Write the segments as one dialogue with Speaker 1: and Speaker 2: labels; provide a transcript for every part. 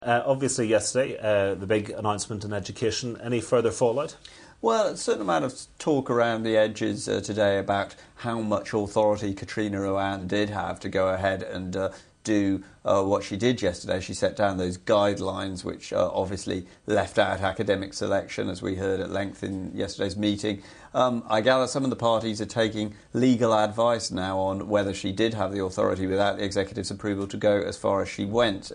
Speaker 1: Obviously yesterday, the big announcement in education. Any further fallout?
Speaker 2: Well, a certain amount of talk around the edges today about how much authority Katrina Ruan did have to go ahead and do what she did yesterday. She set down those guidelines which obviously left out academic selection, as we heard at length in yesterday's meeting. I gather some of the parties are taking legal advice now on whether she did have the authority without the executive's approval to go as far as she went.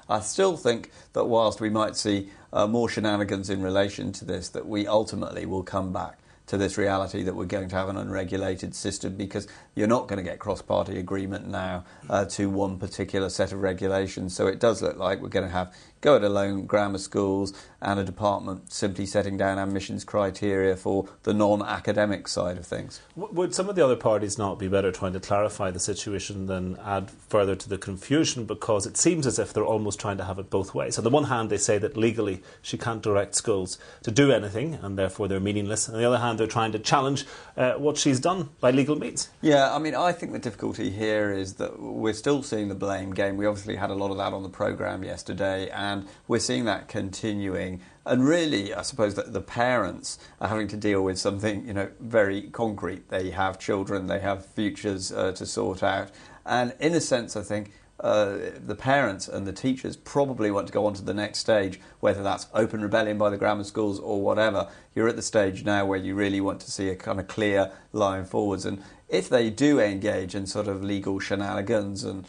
Speaker 2: I still think that whilst we might see more shenanigans in relation to this, that we ultimately will come back to this reality that we're going to have an unregulated system, because you're not going to get cross-party agreement now to one particular set of regulations. So it does look like we're going to have go-it-alone grammar schools and a department simply setting down admissions criteria for the non-academic side of things.
Speaker 1: Would some of the other parties not be better trying to clarify the situation than add further to the confusion? Because it seems as if they're almost trying to have it both ways. On the one hand, they say that legally she can't direct schools to do anything and therefore they're meaningless. On the other hand, they're trying to challenge what she's done by legal means.
Speaker 2: Yeah, I mean, I think the difficulty here is that we're still seeing the blame game. We obviously had a lot of that on the programme yesterday, and we're seeing that continuing. And really, I suppose that the parents are having to deal with something, very concrete. They have children, they have futures to sort out. And in a sense, I think the parents and the teachers probably want to go on to the next stage, whether that's open rebellion by the grammar schools or whatever. You're at the stage now where you really want to see a kind of clear line forwards. And if they do engage in sort of legal shenanigans and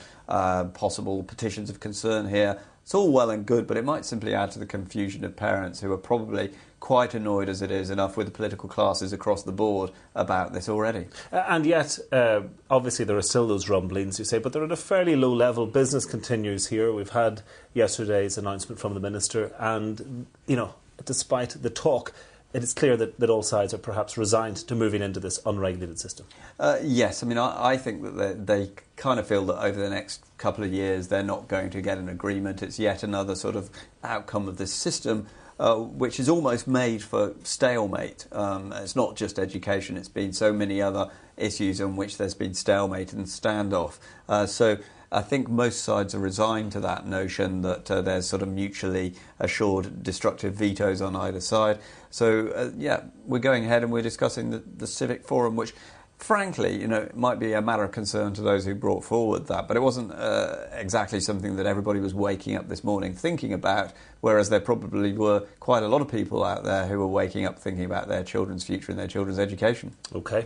Speaker 2: possible petitions of concern here, it's all well and good, but it might simply add to the confusion of parents who are probably quite annoyed as it is enough with the political classes across the board about this already.
Speaker 1: And yet, obviously there are still those rumblings, you say, but they're at a fairly low level. Business continues here. We've had yesterday's announcement from the Minister, and, despite the talk, it is clear that all sides are perhaps resigned to moving into this unregulated system.
Speaker 2: Yes, I mean, I think that they kind of feel that over the next couple of years they're not going to get an agreement. It's yet another sort of outcome of this system which is almost made for stalemate. It's not just education, it's been so many other issues on which there's been stalemate and standoff. So I think most sides are resigned to that notion that there's sort of mutually assured destructive vetoes on either side. So, we're going ahead and we're discussing the civic forum, which, frankly, it might be a matter of concern to those who brought forward that, but it wasn't exactly something that everybody was waking up this morning thinking about, whereas there probably were quite a lot of people out there who were waking up thinking about their children's future and their children's education.
Speaker 1: OK.